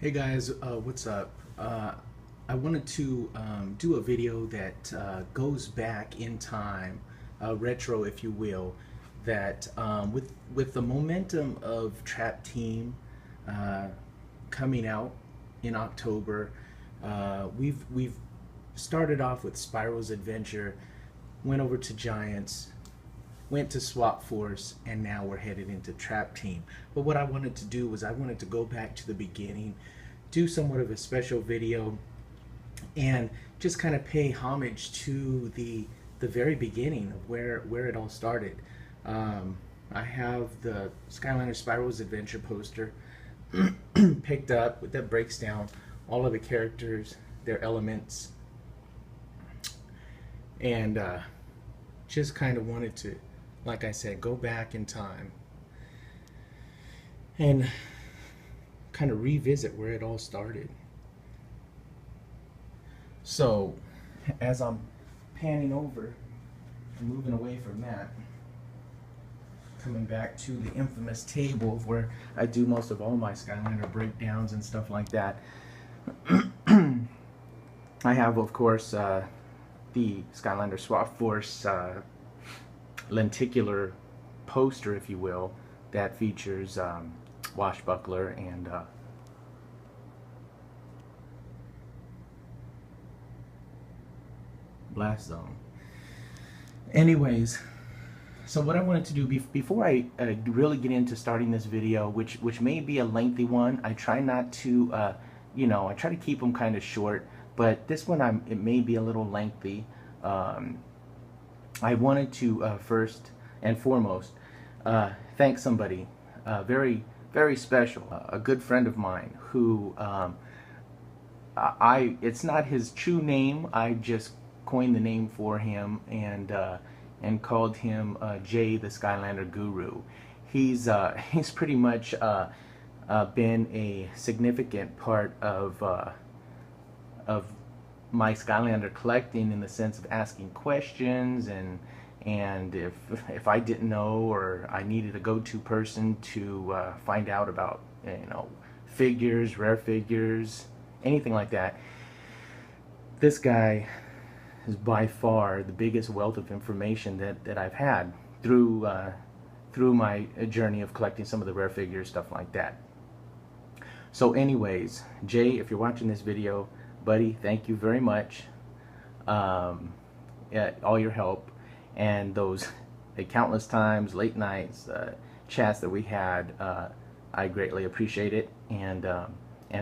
Hey guys, what's up? I wanted to do a video that goes back in time, retro if you will, that with the momentum of Trap Team coming out in October, we've started off with Spyro's Adventure, went over to Giants, went to Swap Force, and now we're headed into Trap Team. But what I wanted to do was I wanted to go back to the beginning, do somewhat of a special video, and just kind of pay homage to the very beginning of where it all started. I have the Skylander Spyro's Adventure poster picked up that breaks down all of the characters, their elements, and just kind of wanted to, like I said, go back in time and kind of revisit where it all started. So as I'm panning over and moving away from that, coming back to the infamous table where I do most of all my Skylander breakdowns and stuff like that, I have, of course, the Skylander Swap Force lenticular poster, if you will, that features Washbuckler and Blast Zone. Anyways, so what I wanted to do before I really get into starting this video, which may be a lengthy one, I try not to, I try to keep them kind of short, but this one it may be a little lengthy. I wanted to first and foremost thank somebody very, very special, a good friend of mine who it's not his true name. I just coined the name for him and called him Jay the Skylander Guru. He's pretty much been a significant part of my Skylander collecting, in the sense of asking questions, and if I didn't know or I needed a go-to person to find out about figures, rare figures, anything like that, this guy is by far the biggest wealth of information that I've had through my journey of collecting some of the rare figures, stuff like that. So anyways, Jay, if you're watching this video, buddy, thank you very much. All your help and those countless times, late nights, chats that we had, I greatly appreciate it, and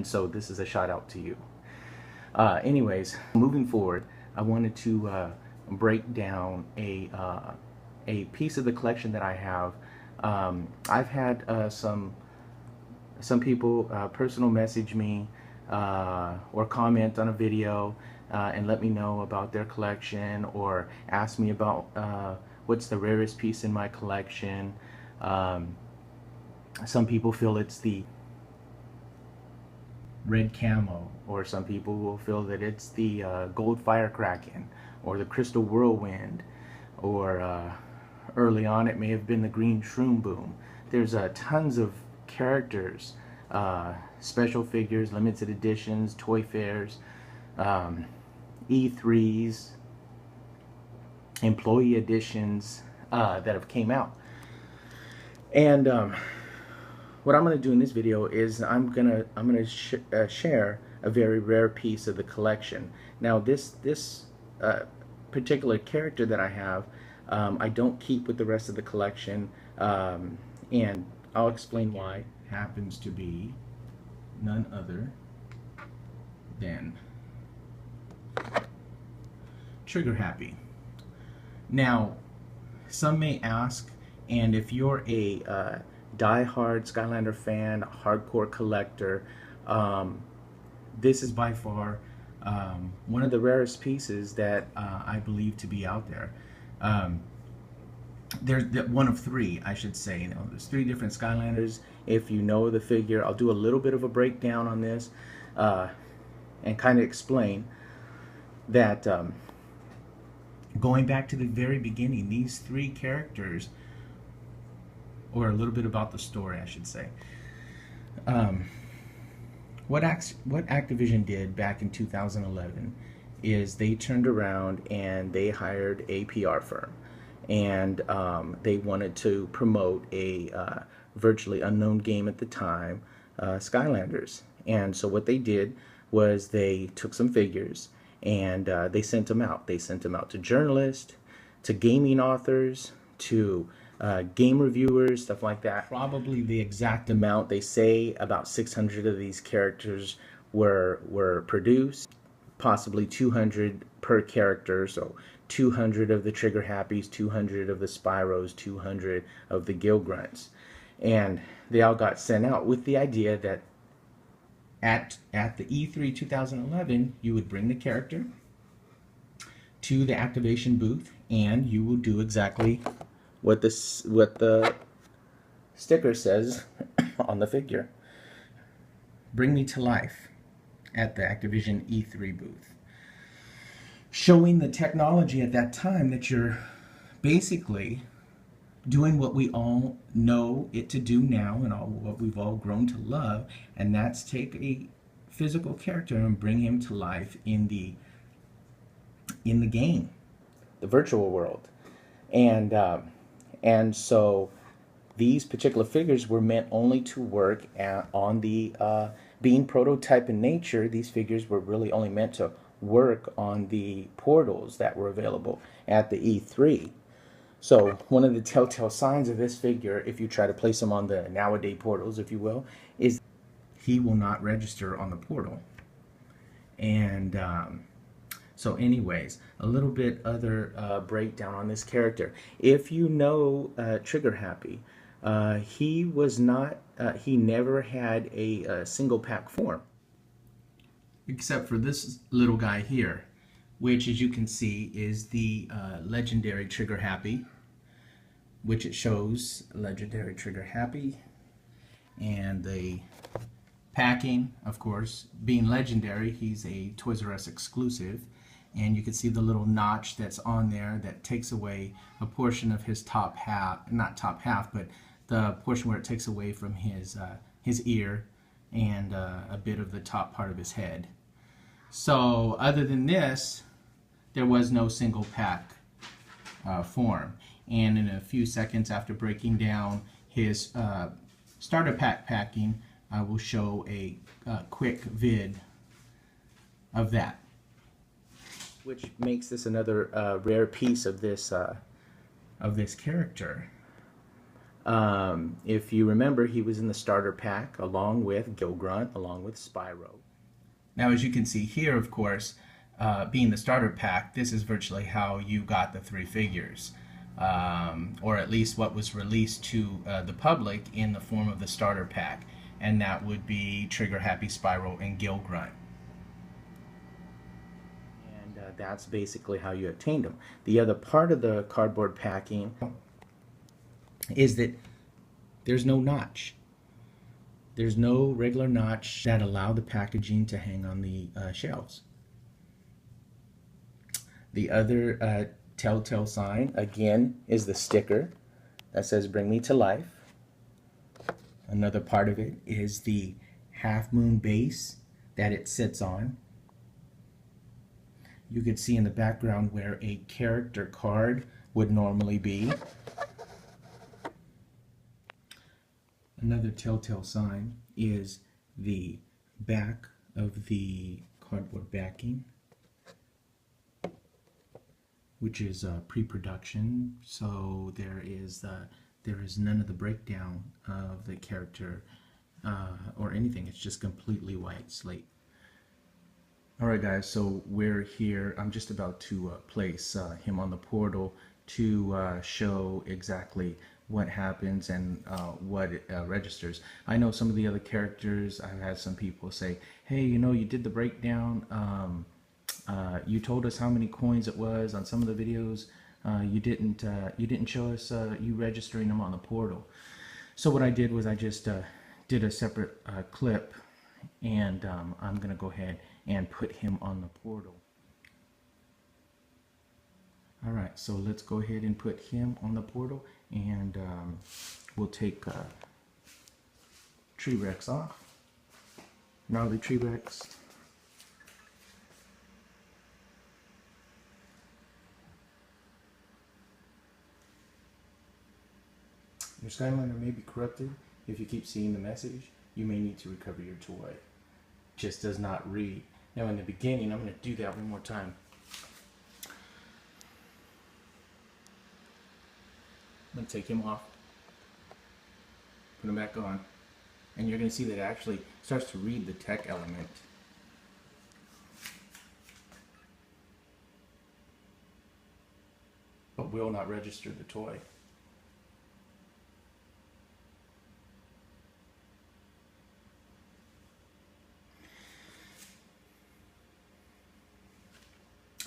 so this is a shout out to you. Anyways, moving forward, I wanted to break down a piece of the collection that I have. I've had some people personal message me or comment on a video and let me know about their collection, or ask me about what's the rarest piece in my collection. Some people feel it's the red camo, or some people will feel that it's the gold firecracken or the crystal whirlwind, or early on it may have been the green shroom boom. There's tons of characters, special figures, limited editions, toy fairs, E3s, employee editions that have came out. And what I'm going to do in this video is I'm gonna share a very rare piece of the collection. Now this particular character that I have, I don't keep with the rest of the collection, and I'll explain why. Happens to be none other than Trigger Happy. Now, some may ask, and if you're a die-hard Skylander fan, hardcore collector, this is by far one of the rarest pieces that I believe to be out there. There's one of three, I should say. There's three different Skylanders. If you know the figure, I'll do a little bit of a breakdown on this and kind of explain that going back to the very beginning, these three characters, or a little bit about the story, I should say, what Activision did back in 2011 is they turned around and they hired a PR firm, and they wanted to promote a virtually unknown game at the time, Skylanders. And so what they did was they took some figures and they sent them out. They sent them out to journalists, to gaming authors, to game reviewers, stuff like that. Probably the exact amount, they say about 600 of these characters were produced, possibly 200 per character, so 200 of the Trigger Happies, 200 of the Spyros, 200 of the Gill Grunts. And they all got sent out with the idea that at the E3 2011, you would bring the character to the activation booth and you will do exactly what the sticker says on the figure. Bring me to life at the Activision E3 booth. Showing the technology at that time that you're basically doing what we all know it to do now and all what we've all grown to love, and that's take a physical character and bring him to life in the game, the virtual world. And so these particular figures were meant only to work on the being prototype in nature. These figures were really only meant to work on the portals that were available at the E3. So one of the telltale signs of this figure, if you try to place him on the nowadays portals, if you will, is he will not register on the portal. And so anyways, a little bit other breakdown on this character. If you know Trigger Happy, he was not, he never had a single pack form. Except for this little guy here, which as you can see is the legendary Trigger Happy, which it shows legendary Trigger Happy, and the packing, of course, being legendary, he's a Toys R Us exclusive, and you can see the little notch that's on there that takes away a portion of his top half, not top half, but the portion where it takes away from his ear and a bit of the top part of his head. So other than this, there was no single pack form. And in a few seconds after breaking down his starter pack packing, I will show a quick vid of that, which makes this another rare piece of this character. If you remember, he was in the starter pack along with Gill Grunt, along with Spyro. Now, as you can see here, of course, being the starter pack, this is virtually how you got the three figures, or at least what was released to the public in the form of the starter pack, and that would be Trigger Happy, Spyro, and Gill Grunt. And that's basically how you obtained them. The other part of the cardboard packing is that there's no notch. There's no regular notch that allow the packaging to hang on the shelves. The other telltale sign, again, is the sticker that says "Bring me to life." Another part of it is the half moon base that it sits on. You can see in the background where a character card would normally be. Another telltale sign is the back of the cardboard backing, which is pre-production, so there is none of the breakdown of the character or anything. It's just completely white slate. Alright guys, so we're here. I'm just about to place him on the portal to show exactly what happens and what it registers. I know some of the other characters, I've had some people say, hey, you know, you did the breakdown, you told us how many coins it was on some of the videos, you didn't show us you registering them on the portal. So what I did was I just did a separate clip, and I'm gonna go ahead and put him on the portal. Alright, so let's go ahead and put him on the portal, and we'll take Tree Rex off. gnarly tree wrecks. Your Skylander may be corrupted. If you keep seeing the message, you may need to recover your toy. Just does not read. Now in the beginning, I'm going to do that one more time. I'm going to take him off, put him back on, and you're going to see that it actually starts to read the tech element. But will not register the toy.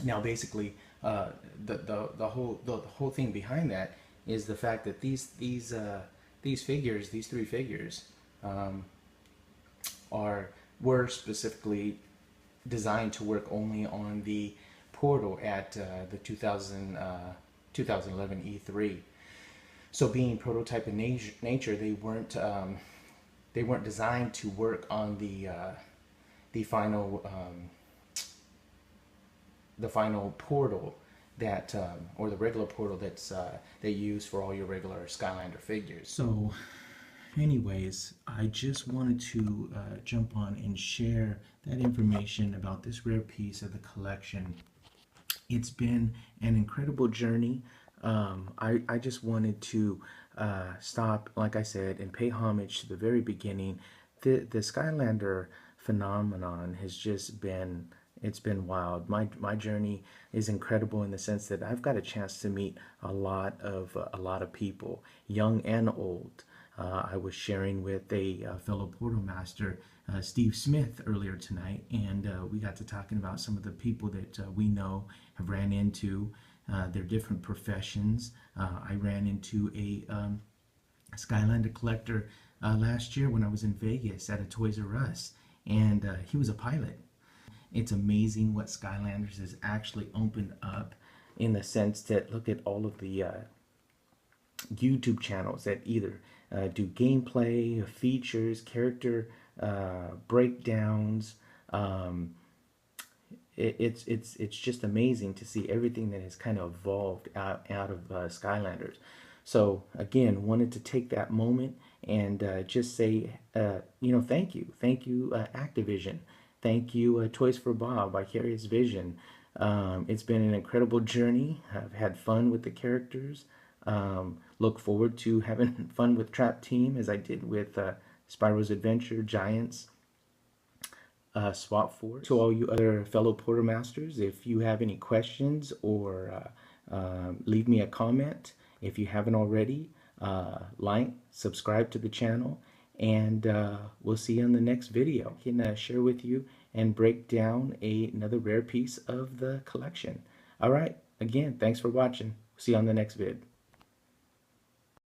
Now, basically, the whole thing behind that is the fact that these figures, these three figures, were specifically designed to work only on the portal at the 2011 E3. So, being prototype in nature, they weren't designed to work on the final portal that or the regular portal that's they use for all your regular Skylander figures. So anyways, I just wanted to jump on and share that information about this rare piece of the collection. It's been an incredible journey. I just wanted to stop, like I said, and pay homage to the very beginning. The Skylander phenomenon has just been, it's been wild. My journey is incredible in the sense that I've got a chance to meet a lot of people, young and old. I was sharing with a fellow portal master, Steve Smith, earlier tonight, and we got to talking about some of the people that we know, have ran into their different professions. I ran into a Skylander collector last year when I was in Vegas at a Toys R Us, and he was a pilot. It's amazing what Skylanders has actually opened up, in the sense that look at all of the YouTube channels that either do gameplay, features, character breakdowns. It's just amazing to see everything that has kind of evolved out of Skylanders. So again, wanted to take that moment and just say, thank you, Activision. Thank you, Toys for Bob, Vicarious Vision. It's been an incredible journey. I've had fun with the characters. Look forward to having fun with Trap Team, as I did with Spyro's Adventure, Giants, Swap Force. To all you other fellow Porter Masters, if you have any questions or leave me a comment. If you haven't already, like, subscribe to the channel, and we'll see you on the next video. I can share with you and break down another rare piece of the collection. All right, again, thanks for watching. See you on the next vid.